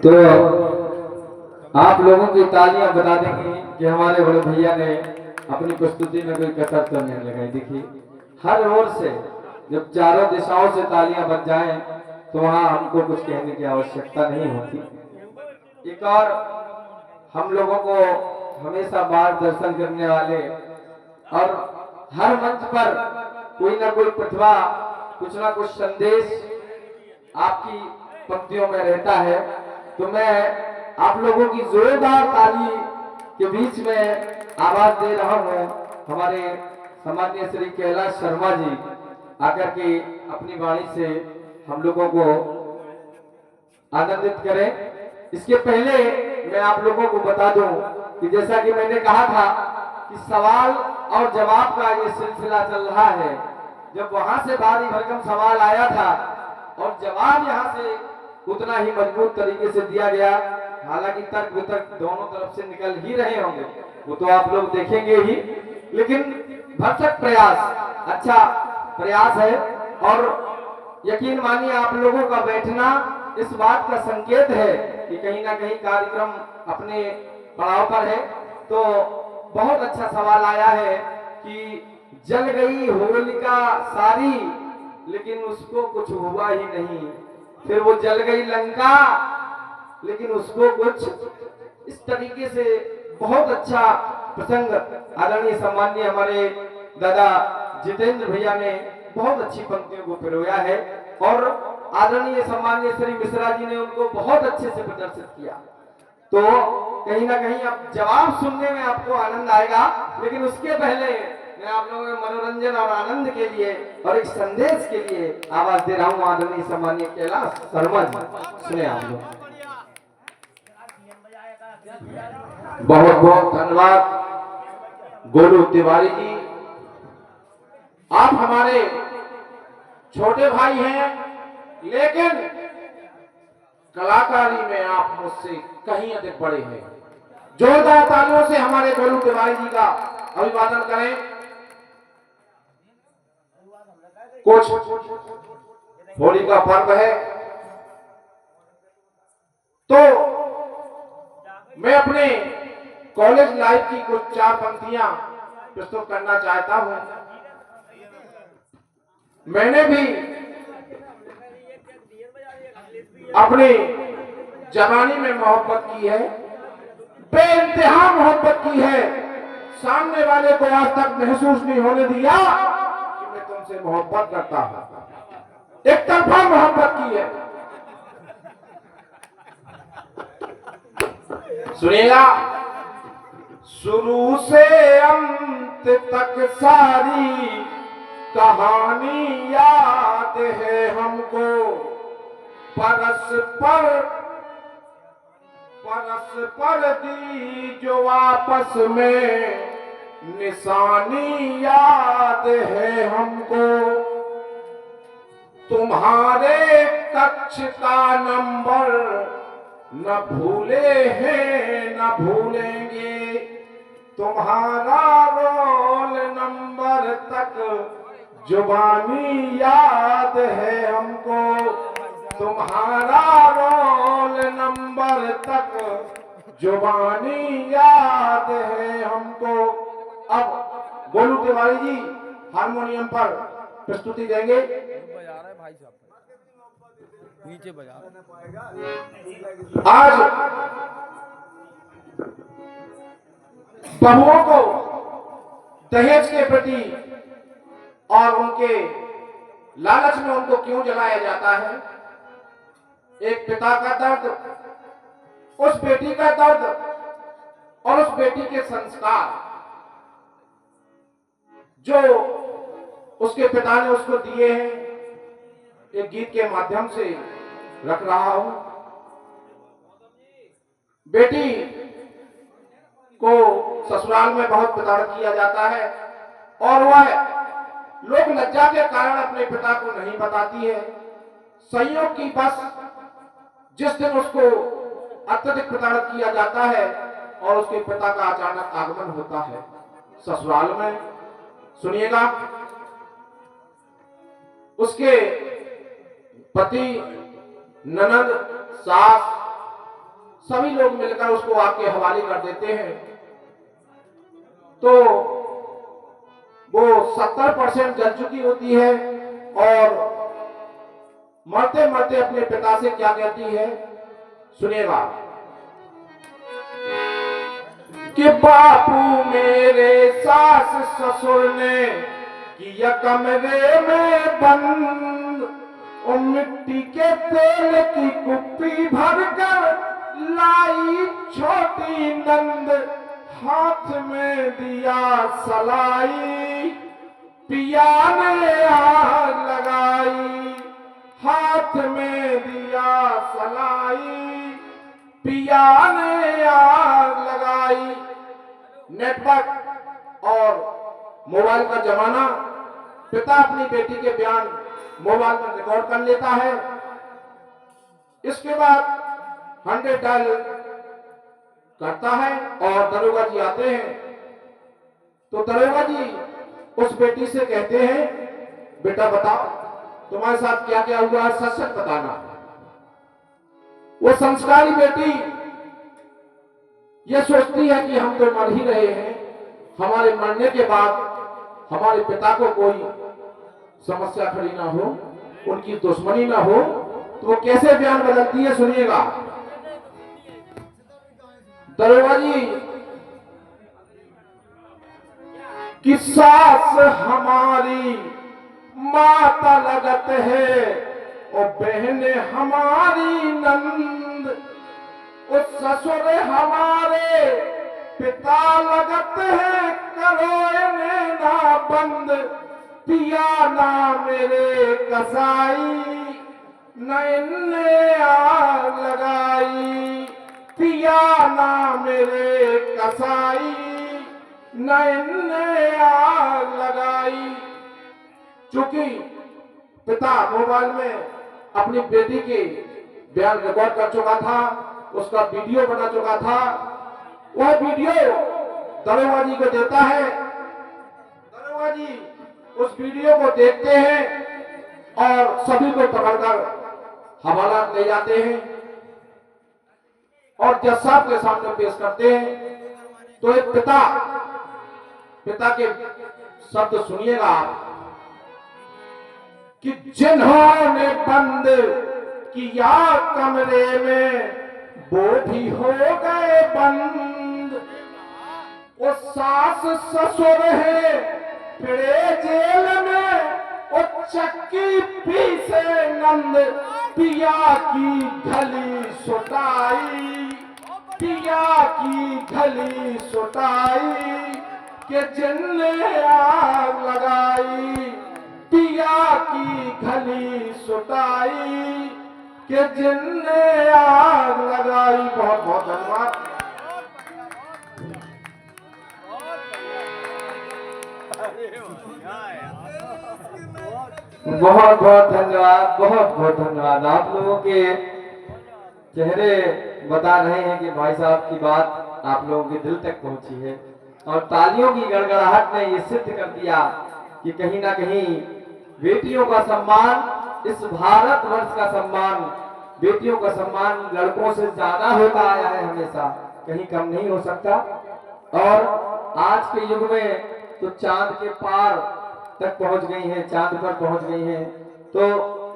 तो आप लोगों की तालियां बता देंगी कि हमारे बड़े भैया ने अपनी प्रस्तुति में कोई कसर तो नहीं लगाई। देखिए, हर ओर से जब चारों दिशाओं से तालियां बज जाएं तो वहां हमको कुछ कहने की आवश्यकता नहीं होती। एक और हम लोगों को हमेशा मार्गदर्शन करने वाले और हर मंच पर कोई ना कोई प्रतिभा, कुछ ना कुछ संदेश आपकी पंक्तियों में रहता है। तो मैं आप लोगों की जोरदार ताली के बीच में आवाज दे रहा हूं। हमारे सम्माननीय श्री कैलाश शर्मा जी आकर के अपनी वाणी से हम लोगों को आनंदित करें। इसके पहले मैं आप लोगों को बता दूं कि जैसा कि मैंने कहा था कि सवाल और जवाब का ये सिलसिला चल रहा है। जब वहां से भारी भरकम सवाल आया था और जवाब यहाँ से उतना ही मजबूत तरीके से दिया गया, हालांकि तर्क वितर्क दोनों तरफ से निकल ही रहे होंगे, वो तो आप लोग देखेंगे ही, लेकिन भरसक प्रयास, अच्छा प्रयास है। और यकीन मानिए आप लोगों का बैठना इस बात का संकेत है कि कहीं ना कहीं कार्यक्रम अपने पड़ाव पर है। तो बहुत अच्छा सवाल आया है कि जल गई होलिका सारी लेकिन उसको कुछ हुआ ही नहीं, फिर वो जल गई लंका लेकिन उसको कुछ, इस तरीके से बहुत अच्छा प्रसंग आदरणीय सम्माननीय हमारे दादा जितेंद्र भैया ने बहुत अच्छी पंक्तियों को पिरोया है और आदरणीय सम्माननीय श्री मिश्रा जी ने उनको बहुत अच्छे से प्रदर्शित किया। तो कहीं ना कहीं अब जवाब सुनने में आपको आनंद आएगा, लेकिन उसके पहले मैं आप लोगों के मनोरंजन और आनंद के लिए और एक संदेश के लिए आवाज दे रहा हूं आदरणीय सम्माननीय कैलाश शर्मा जी। सुने आप लोग। बहुत बहुत धन्यवाद गोलू तिवारी जी। आप हमारे छोटे भाई हैं, लेकिन कलाकारी में आप मुझसे कहीं अधिक बड़े हैं। जोरदार तालियों से हमारे गोलू तिवारी जी का अभिवादन करें। कुछ होली का पर्व है तो मैं अपने कॉलेज लाइफ की कुछ 4 पंक्तियां प्रस्तुत करना चाहता हूं। मैंने भी अपनी जवानी में मोहब्बत की है, बेइंतहा मोहब्बत की है। सामने वाले को आज तक महसूस नहीं होने दिया कि मैं तुमसे मोहब्बत करता हूं। एक तरफा मोहब्बत की है। सुनिएगा। शुरू से अंत तक सारी कहानी याद है हमको, परस्पर दी जो आपस में निशानी याद है हमको। तुम्हारे कक्ष का नंबर न भूले हैं न भूलेंगे, तुम्हारा रोल नंबर तक जुबानी याद है हमको। तुम्हारा रोल नंबर तक जुबानी याद है हमको। अब गोलू तिवारी जी हारमोनियम पर प्रस्तुति देंगे। नीचे बजा। आज बहुओं को दहेज के प्रति और उनके लालच में उनको क्यों जलाया जाता है, एक पिता का दर्द, उस बेटी का दर्द और उस बेटी के संस्कार जो उसके पिता ने उसको दिए हैं, एक गीत के माध्यम से रख रहा हूं। बेटी को ससुराल में बहुत प्रताड़ित किया जाता है और वह लोक लज्जा के कारण अपने पिता को नहीं बताती है। संयोग की बस जिस दिन उसको अत्यधिक प्रताड़ित किया जाता है और उसके पिता का अचानक आगमन होता है ससुराल में। सुनिएगा। उसके पति, ननद, सास सभी लोग मिलकर उसको आपके हवाले कर देते हैं, तो वो 70% जल चुकी होती है और मरते मरते अपने पिता से क्या कहती है, सुनिएगा कि बापू मेरे सास ससुर ने किया कमरे में बंद, और मिट्टी के तेल की कुप्पी भरकर लाई छोटी नंद, हाथ में दिया सलाई पिया ने आग लगाई, हाथ में दिया सलाई पिया ने आग लगाई। नेटवर्क और मोबाइल का जमाना, पिता अपनी बेटी के बयान मोबाइल में रिकॉर्ड कर लेता है। इसके बाद 100 डायल करता है और दरोगा जी आते हैं। तो दरोगा जी उस बेटी से कहते हैं, बेटा बताओ तुम्हारे साथ क्या क्या हुआ है, सच सच बताना। वो संस्कारी बेटी ये सोचती है कि हम तो मर ही रहे हैं, हमारे मरने के बाद हमारे पिता को कोई समस्या खड़ी ना हो, उनकी दुश्मनी ना हो, तो वो कैसे बयान बदलती है, सुनिएगा। दरोगा जी कि सास हमारी माता लगत है और बहने हमारी नंद, उस ससुर हमारे पिता लगत है, करो इन्हें ना बंद, पिया ना मेरे कसाई, न इनने आग लगाई, पिया ना मेरे कसाई, न इनने आग लगाई। चूंकि पिता मोबाइल में अपनी बेटी के बयान रिकॉर्ड कर चुका था, उसका वीडियो बना चुका था, वह वीडियो दरोगा जी को देता है। दरोगा जी उस वीडियो को देखते हैं और सभी को पकड़कर हवाला ले जाते हैं और जज साहब के सामने पेश करते हैं। तो एक पिता के शब्द सुनिएगा आप कि जिन्होंने बंद किया कमरे में वो भी हो गए बंद, वो सास ससुर है पिड़े जेल में, वो चक्की पीसे नंद, पिया की घली सुटाई, पिया की घली सुटाई, के जिनने आग लगाई, पिया की घली सुटाई, के जिनने आग लगाई। बहुत बहुत धन्यवाद। बहुत बहुत धन्यवाद, बहुत बहुत धन्यवाद। आप लोगों के चेहरे बता रहे हैं कि भाई साहब की बात आप लोगों के दिल तक पहुंची है और तालियों की गड़गड़ाहट ने ये सिद्ध कर दिया कि कहीं ना कहीं बेटियों का सम्मान, इस भारतवर्ष का सम्मान, बेटियों का सम्मान लड़कों से ज्यादा होता आया है, हमेशा कहीं कम नहीं हो सकता। और आज के युग में तो चांद के पार तक पहुंच गई हैं, चांद पर पहुंच गई हैं, तो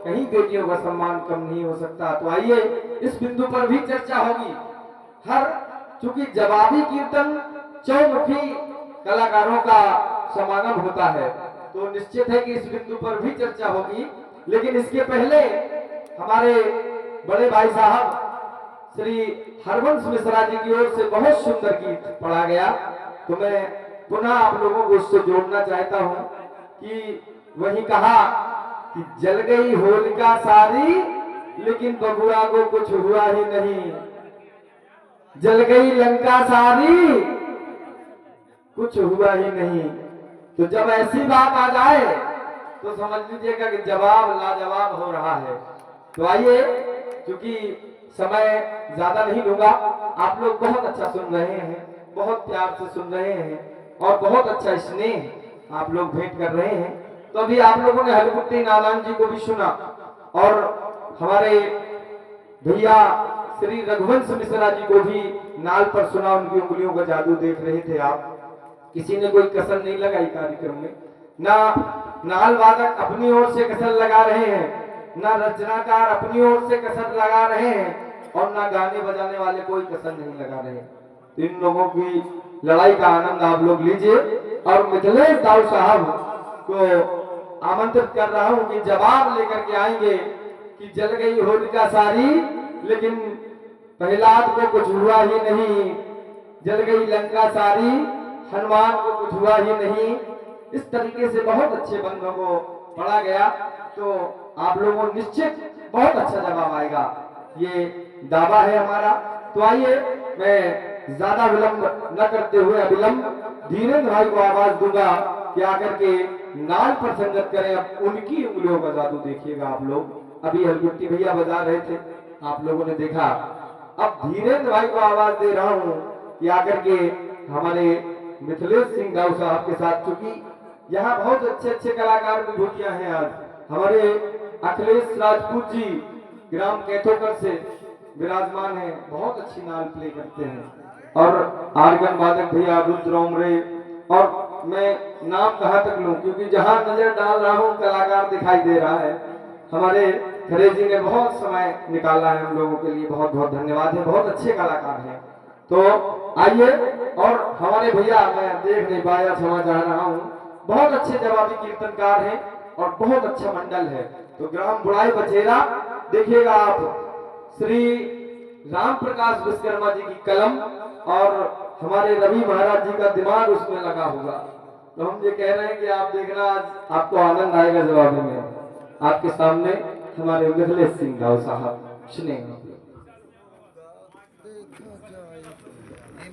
कहीं बेटियों का सम्मान कम नहीं हो सकता। तो आइए इस बिंदु पर भी चर्चा होगी। हर चूंकि जवाबी कीर्तन चौमुखी कलाकारों का समागम होता है, तो निश्चित है कि इस बिंदु पर भी चर्चा होगी। लेकिन इसके पहले हमारे बड़े भाई साहब श्री हरवंश मिश्रा जी की ओर से बहुत सुंदर गीत पढ़ा गया, तो मैं पुनः आप लोगों को उससे जोड़ना चाहता हूं कि वही कहा कि जल गई होलिका सारी लेकिन बबुआ को कुछ हुआ ही नहीं, जल गई लंका सारी कुछ हुआ ही नहीं। तो जब ऐसी बात आ जाए तो समझ लीजिएगा कि जवाब लाजवाब हो रहा है। तो आइए, क्योंकि समय ज्यादा नहीं लूंगा, आप लोग बहुत अच्छा सुन रहे हैं, बहुत प्यार से सुन रहे हैं और बहुत अच्छा स्नेह आप लोग भेंट कर रहे हैं। तो अभी आप लोगों ने हरिपुट्टी नारायण जी को भी सुना और हमारे भैया श्री रघुवंश मिश्रा जी को भी नाल पर सुना, उनकी उंगलियों का जादू देख रहे थे आप। किसी ने कोई कसर नहीं लगाई कार्यक्रम में, ना नाल वादक अपनी ओर से कसर लगा रहे हैं, ना रचनाकार अपनी ओर से कसर लगा रहे हैं, और ना गाने बजाने वाले कोई कसर नहीं लगा रहे हैं। तो इन लोगों की लड़ाई का आनंद आप लोग लीजिए। और मिथिलेश दाऊ साहब को आमंत्रित कर रहा हूं कि जवाब लेकर के आएंगे कि जल गई होलिका सारी, लेकिन प्रहलाद को कुछ हुआ ही नहीं, जल गई लंका सारी, हनुमान को कुछ हुआ ही नहीं। इस तरीके से बहुत अच्छे बंधों को पढ़ा गया, तो आप लोगों को निश्चित बहुत अच्छा जवाब आएगा, ये दावा है हमारा। तो आइए, मैं ज्यादा विलंब न करते हुए अविलंब धीरेन्द्र भाई को आवाज दूंगा कि आकर के नाल पर संगत करें। अब उनकी उंगलियों का जादू देखिएगा आप लोग। अभी हलगुट्टी भैया बजा रहे थे, आप लोगों ने देखा। अब धीरेन्द्र भाई को आवाज दे रहा हूं कि आकर के हमारे मिथिलेश सिंह दाऊ साहब के साथ, चूंकि यहाँ बहुत अच्छे अच्छे कलाकार विभूतियां हैं। आज हमारे अखिलेश राजपूत जी ग्राम कैथोकर से विराजमान है, बहुत अच्छी नाल प्ले करते हैं। और आर्गन वादक भैया रुद्र उमरे, और मैं नाम कहाँ तक लूं, क्योंकि जहां नजर डाल रहा हूं कलाकार दिखाई दे रहा है। हमारे खरे जी ने बहुत समय निकाला है हम लोगों के लिए, बहुत बहुत धन्यवाद है, बहुत अच्छे कलाकार हैं। तो आइए, और हमारे भैया, मैं देख नहीं पाया, क्षमा चाह रहा हूँ, बहुत अच्छे जवाबी कीर्तनकार हैं और बहुत अच्छा मंडल है। तो ग्राम बुढ़ाई बचेरा देखिएगा आप, श्री राम प्रकाश विश्वकर्मा जी की कलम और हमारे रवि महाराज जी का दिमाग उसमें लगा होगा। तो हम ये कह रहे हैं कि आप देखना, आज आपको आनंद आएगा जवाब में। आपके सामने हमारे मिथिलेश सिंह दाऊ साहब सुनेंगे।